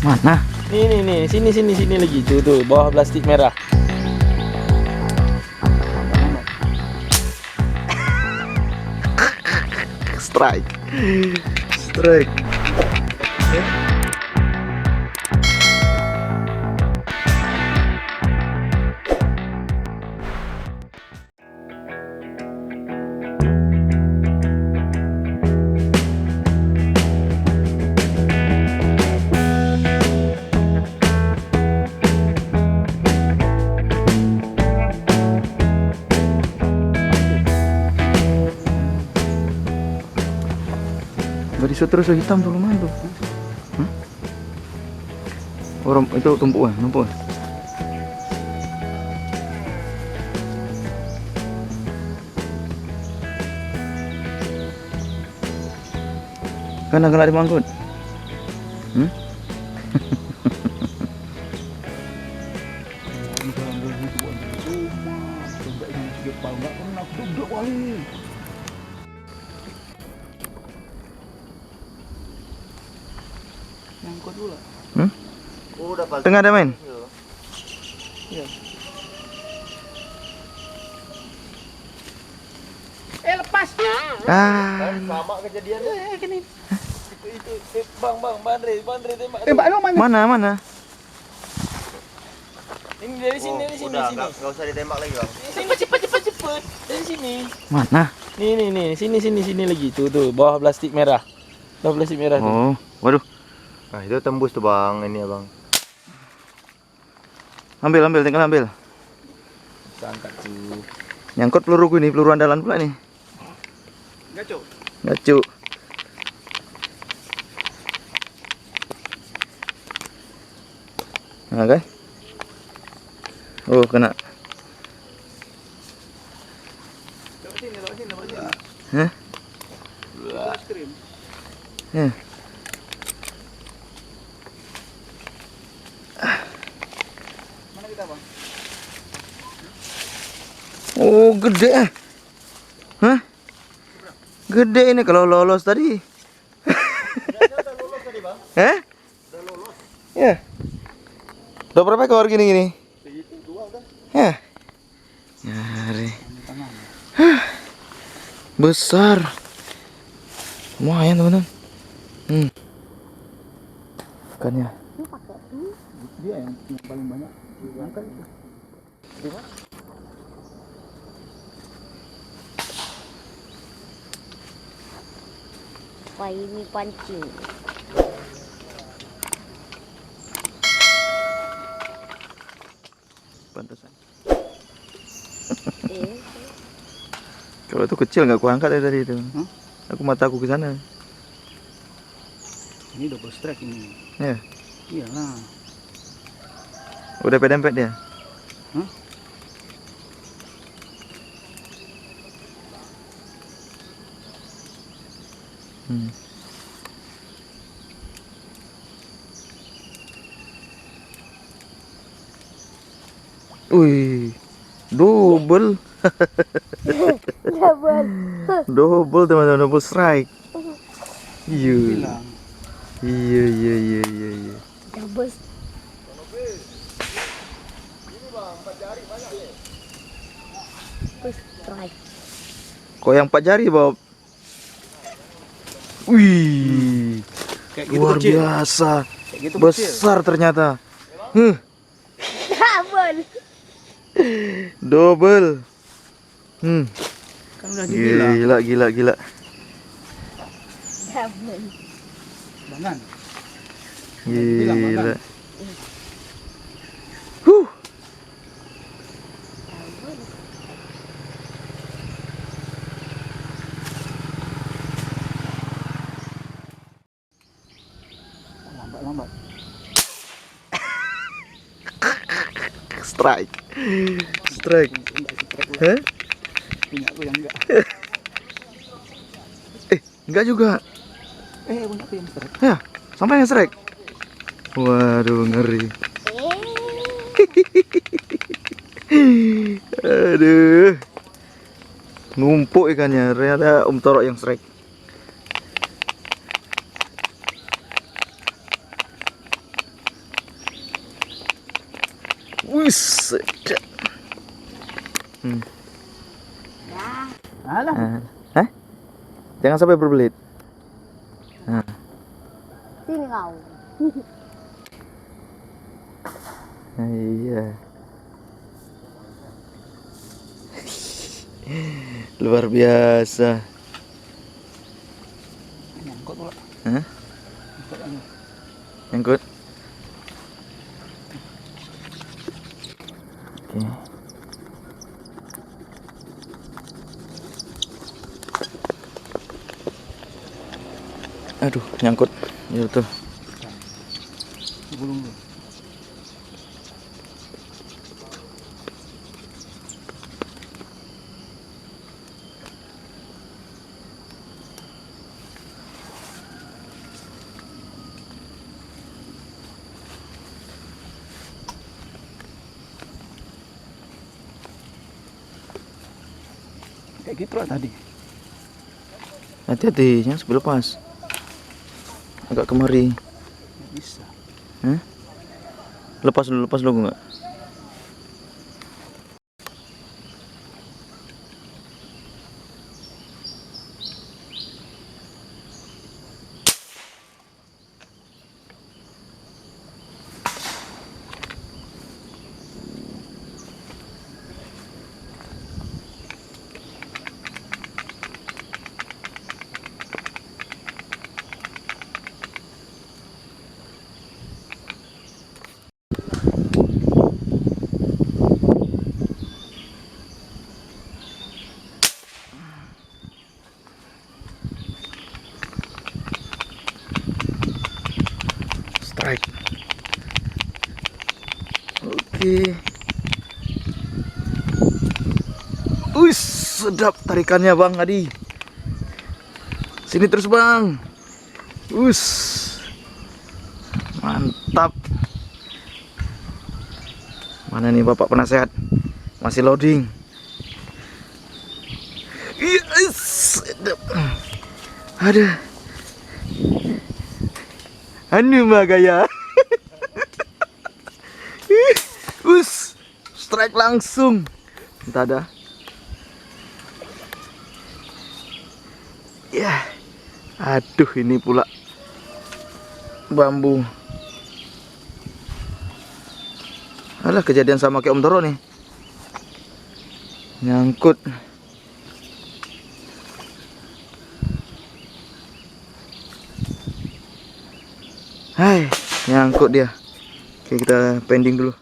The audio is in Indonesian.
Mana? Nih, sini lagi. Tuh, bawah plastik merah. Strike. Strike. Gadis terus hitam tuh lumayan tuh. Hah? Orang itu tumpuk. Kan kena dimangkut. Tengah ada main? Iya. Lepas. Sama kejadiannya. Gini. Itu Bang Bandre tembak. Tembak lu mana? Mana? Ini dari sini. Udah, enggak usah ditembak lagi, Bang. Sini cepet. Dari sini. Mana? Nih, sini lagi. Tuh, bawah plastik merah. Bawah plastik merah tuh. Oh, waduh. Nah, itu tembus tuh, Bang. Ini ya, Bang. Ambil, tinggal ambil. Angkat tuh. Nyangkut peluruku ini, peluru andalan pula nih. Ngacu. Nah, kan? Oh, kena. Hah? Ya. Mana kita, Bang? Oh, gede. Hah? Gede ini kalau lolos tadi. Udah lolos tadi, Bang. Udah lolos. Ya. Udah berapa ekor gini? Segitu dua udah. Ya. Nyari. Besar. Lumayan, teman-teman. Ikannya. Dia yang paling banyak diangkat itu. Wah, ini pancing. Pantesan. Eh, Kalau itu kecil nggak kuangkat dari tadi itu. Aku mataku ke sana. Ini double strike ini. Ya. Iyalah. Udah pedempet dia. Hah? Wih, double. Double teman-teman, double strike. Iya. Iya. double strike. Kok yang 4 jari, Bob? Wih, Kayak gitu luar kecil. biasa. Kayak gitu Besar ternyata. Double. Double. Kan udah dibilang. Gila. Double. Bangan. Gila. Lambat. Strike. Hah? Punya aku yang enggak. Enggak juga. Punya aku yang strike. Ya, sampai yang strike. Waduh, ngeri. Aduh. Numpuk ikannya, ternyata Om Torok yang strike. Sedap. Alah. Hah? Jangan sampai berbelit. Nah. Sini kau. Iya. Luar biasa. Nyangkut pula. Hah? Nyangkut. Oke. Aduh, nyangkut. Ya betul. Gulung dulu. Kayak gitu lah tadi. Hati-hati, jangan sampai lepas. Agak kemari. Nggak bisa. Hah? Lepas dulu enggak? Strike. Oke. Wih, sedap tarikannya Bang Adi. Sini terus Bang. Us. Mantap. Mana nih Bapak penasehat? Masih loading. Yes, sedap. Aduh. Anu mah gaya. Us, strike langsung. Entah ada. Ya. Aduh, ini pula bambu. Alah, kejadian sama kayak Om Toro nih. Nyangkut. Hai, nyangkut dia. Oke, kita pending dulu.